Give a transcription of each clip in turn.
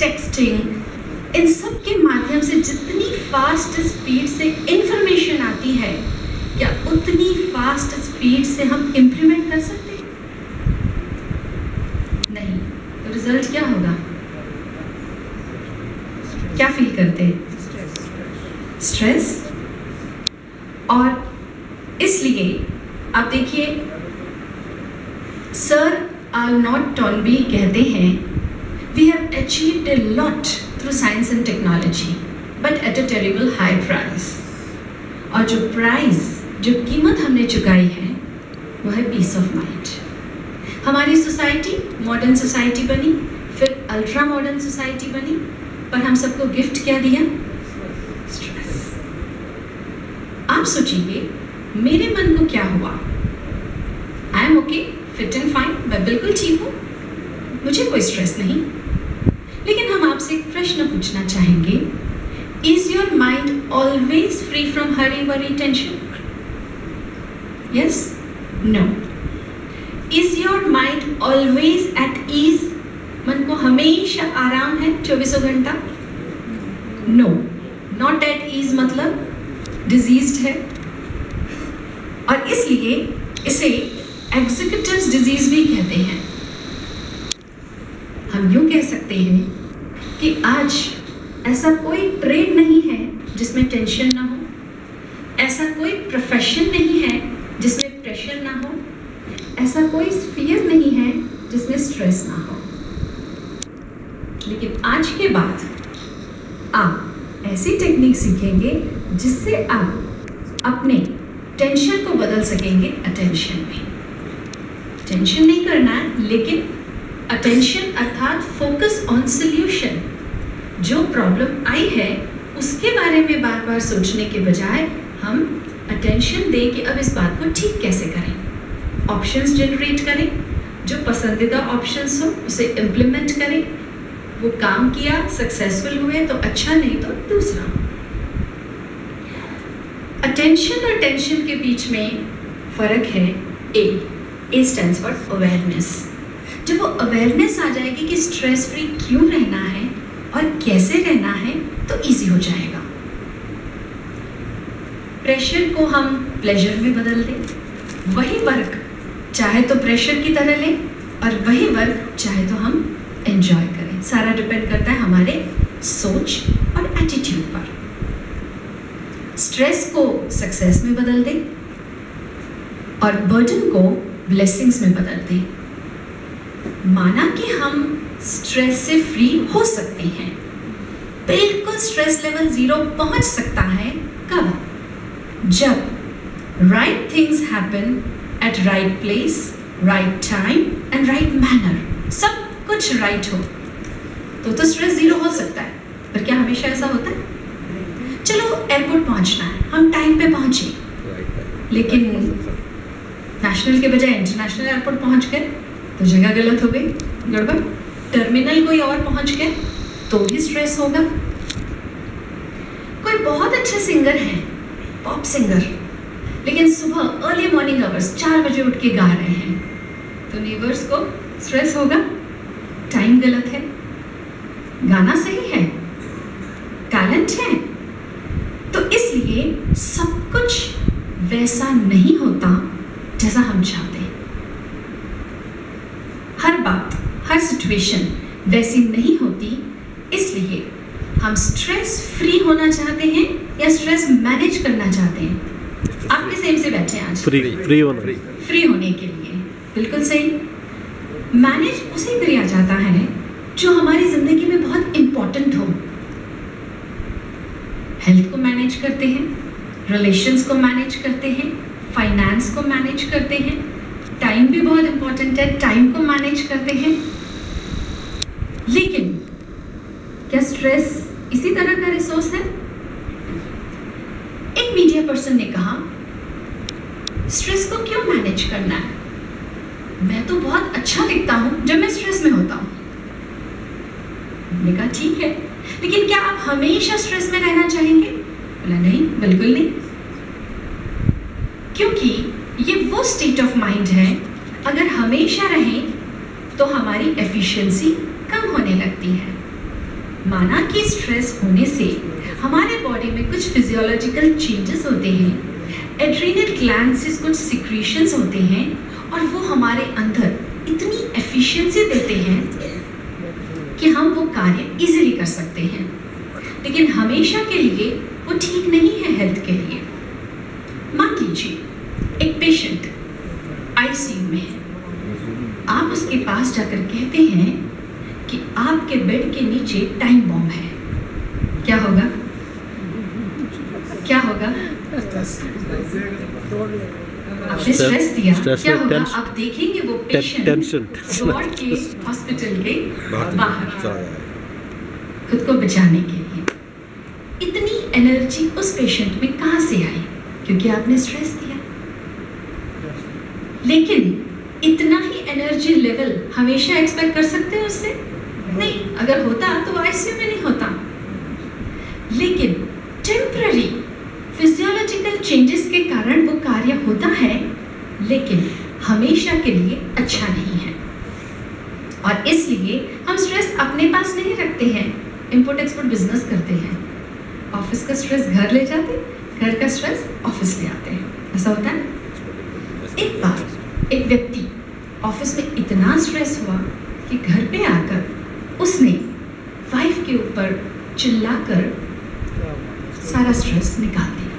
Texting, इन सब के माध्यम से जितनी फास्ट स्पीड से इंफॉर्मेशन आती है, क्या उतनी फास्ट स्पीड से हम इम्प्लीमेंट कर सकते हैं? नहीं। तो रिजल्ट क्या होगा? क्या फील करते हैं? स्ट्रेस। और इसलिए आप देखिए, सर आर्नोल्ड टॉनबी कहते हैं, we have achieved a lot through science and technology but at a terrible high price. और जो प्राइस, जो कीमत हमने चुकाई है वो है पीस ऑफ माइंड। हमारी सोसाइटी मॉडर्न सोसाइटी बनी, फिर अल्ट्रा मॉडर्न सोसाइटी बनी, पर हम सबको गिफ्ट क्या दिया? स्ट्रेस। आप सोचिए मेरे मन को क्या हुआ? I am okay, fit and fine, मैं बिल्कुल ठीक हूँ, मुझे कोई स्ट्रेस नहीं। लेकिन हम आपसे एक प्रश्न पूछना चाहेंगे, is your mind always free from hurry worry tension? Yes? No. Is your mind always at ease? मन को हमेशा आराम है 24 घंटा? नो। नॉट एट ईज मतलब डिजीज्ड है। और इसलिए इसे एग्जीक्यूटिव्स डिजीज भी कहते हैं। हम यूं कह सकते हैं कि आज ऐसा कोई ट्रेड नहीं है जिसमें टेंशन ना हो, ऐसा कोई प्रोफेशन नहीं है जिसमें प्रेशर ना हो, ऐसा कोई स्फीयर नहीं है जिसमें स्ट्रेस ना हो। लेकिन आज के बाद आप ऐसी टेक्निक सीखेंगे जिससे आप अपने टेंशन को बदल सकेंगे अटेंशन में। टेंशन नहीं करना है, लेकिन अटेंशन अर्थात फोकस ऑन सॉल्यूशन। जो प्रॉब्लम आई है उसके बारे में बार बार सोचने के बजाय हम अटेंशन दें कि अब इस बात को ठीक कैसे करें। ऑप्शंस जनरेट करें, जो पसंदीदा ऑप्शंस हो उसे इम्प्लीमेंट करें। वो काम किया, सक्सेसफुल हुए तो अच्छा, नहीं तो दूसरा। अटेंशन और टेंशन के बीच में फर्क है ए स्टैंड्स फॉर अवेयरनेस। जब वो अवेयरनेस आ जाएगी कि स्ट्रेस फ्री क्यों रहना है और कैसे रहना है, तो इजी हो जाएगा। प्रेशर को हम प्लेजर में बदल दें। वही वर्क चाहे तो प्रेशर की तरह लें और वही वर्क चाहे तो हम एंजॉय करें। सारा डिपेंड करता है हमारे सोच और एटीट्यूड पर। स्ट्रेस को सक्सेस में बदल दें और बर्डन को ब्लेसिंग्स में बदल दें। माना कि हम स्ट्रेस से फ्री हो सकते हैं, बिल्कुल स्ट्रेस लेवल 0 पहुंच सकता है। कब? जब right things happen at right place, right time and right manner. सब कुछ राइट हो तो स्ट्रेस 0 हो सकता है। पर क्या हमेशा ऐसा होता है? चलो एयरपोर्ट पहुंचना है, हम टाइम पे पहुंचे, लेकिन नेशनल के बजाय इंटरनेशनल एयरपोर्ट पहुंच गए तो जगह गलत हो गई, गड़बड़। टर्मिनल कोई और पहुंच गए तो भी स्ट्रेस होगा। कोई बहुत अच्छे सिंगर हैं, पॉप सिंगर, लेकिन सुबह अर्ली मॉर्निंग आवर्स 4 बजे उठ के गा रहे हैं, तो नेबर्स को स्ट्रेस होगा। टाइम गलत है, गाना सही है, टैलेंट है। तो इसलिए सब कुछ वैसा नहीं होता जैसा हम चाहते हैं। हर बात, हर सिचुएशन वैसी नहीं होती। इसलिए हम स्ट्रेस फ्री होना चाहते हैं या स्ट्रेस मैनेज करना चाहते हैं? आप किस एम से बैठे हैं आज? फ्री होने के लिए। बिल्कुल सही। मैनेज उसे किया जाता है जो हमारी जिंदगी में बहुत इंपॉर्टेंट हो। हेल्थ को मैनेज करते हैं, रिलेशंस को मैनेज करते हैं, फाइनेंस को मैनेज करते हैं, टाइम भी बहुत इंपॉर्टेंट है, टाइम को मैनेज करते हैं। लेकिन क्या स्ट्रेस इसी तरह का रिसोर्स है? एक मीडिया पर्सन ने कहा, स्ट्रेस को क्यों मैनेज करना है? मैं तो बहुत अच्छा दिखता हूं जब मैं स्ट्रेस में होता हूं। मैंने कहा ठीक है, लेकिन क्या आप हमेशा स्ट्रेस में रहना चाहेंगे? बोला नहीं, बिल्कुल नहीं। क्योंकि ये वो स्टेट ऑफ माइंड है, अगर हमेशा रहें तो हमारी एफिशिएंसी कम होने लगती है। माना कि स्ट्रेस होने से हमारे बॉडी में कुछ फिजियोलॉजिकल चेंजेस होते हैं, एड्रीनल ग्लैंड से कुछ सिक्रीशंस होते हैं और वो हमारे अंदर इतनी एफिशिएंसी देते हैं कि हम वो कार्य इजीली कर सकते हैं, लेकिन हमेशा के लिए वो ठीक नहीं है हेल्थ के लिए। मान लीजिए एक पेशेंट आईसीयू में है, आप उसके पास जाकर कहते हैं कि आपके बेड के नीचे टाइम बॉम्ब है, क्या होगा? क्या होगा? आपने स्ट्रेस दिया, क्या होगा? आप देखेंगे वो पेशेंट वार्ड के हॉस्पिटल के बाहर खुद को बचाने के लिए। इतनी एनर्जी उस पेशेंट में कहाँ से आई? क्योंकि आपने स्ट्रेस दिया। लेकिन इतना ही एनर्जी लेवल हमेशा एक्सपेक्ट कर सकते हैं उससे? नहीं, अगर होता तो आईसीयू में नहीं होता। लेकिन टेम्पररी फिजियोलॉजिकल चेंजेस के कारण वो कार्य होता है, लेकिन हमेशा के लिए अच्छा नहीं है। और इसलिए हम स्ट्रेस अपने पास नहीं रखते हैं, इंपोर्ट एक्सपोर्ट बिजनेस करते हैं। ऑफिस का स्ट्रेस घर ले जाते, घर का स्ट्रेस ऑफिस ले आते हैं, ऐसा होता है। एक बार एक व्यक्ति ऑफिस में इतना स्ट्रेस हुआ कि घर पे आकर उसने वाइफ के ऊपर चिल्लाकर सारा स्ट्रेस निकाल दिया।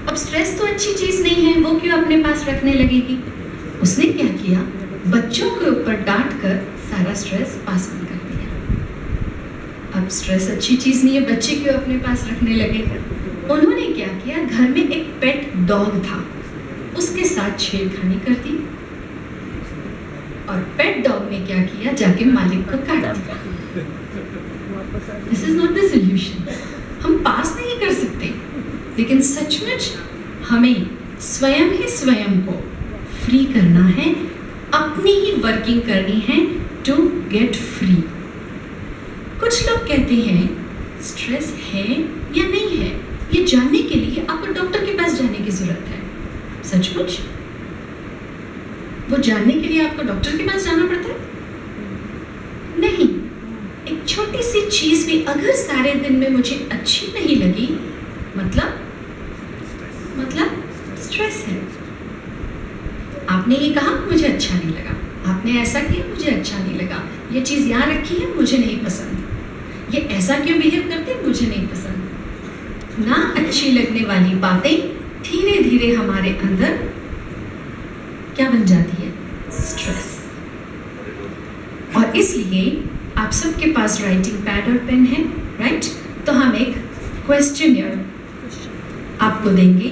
अब स्ट्रेस तो अच्छी चीज नहीं है, वो क्यों अपने पास रखने लगेगी? उसने क्या किया? बच्चों के ऊपर डांट कर सारा स्ट्रेस पास ऑन कर दिया। अब स्ट्रेस अच्छी चीज नहीं है, बच्चे क्यों अपने पास रखने लगे? उन्होंने क्या किया? घर में एक पेट डॉग था, उसके साथ छेड़खानी कर दी और पेट डॉग ने क्या किया? जाके मालिक को काट दिया। This is not the solution. हम पास नहीं कर सकते, लेकिन सचमुच हमें स्वयं ही स्वयं को फ्री करना है, अपनी ही वर्किंग करनी है टू गेट फ्री। कुछ लोग कहते हैं स्ट्रेस है या नहीं है, ये जानने के लिए आपको डॉक्टर के पास जाने की जरूरत है। सचमुच वो जानने के लिए आपको डॉक्टर के पास जाना पड़ता है? नहीं। एक छोटी सी चीज भी अगर सारे दिन में मुझे अच्छी नहीं लगी, मतलब स्ट्रेस है। आपने ये कहा मुझे अच्छा नहीं लगा, आपने ऐसा किया मुझे अच्छा नहीं लगा, ये चीज यहाँ रखी है मुझे नहीं पसंद, ये ऐसा क्यों बिहेव करते मुझे नहीं पसंद। ना अच्छी लगने वाली बातें धीरे धीरे हमारे अंदर क्या बन जाती है? स्ट्रेस। और इसलिए आप सबके पास राइटिंग पैड और पेन है, राइट? तो हम एक क्वेश्चनियर आपको देंगे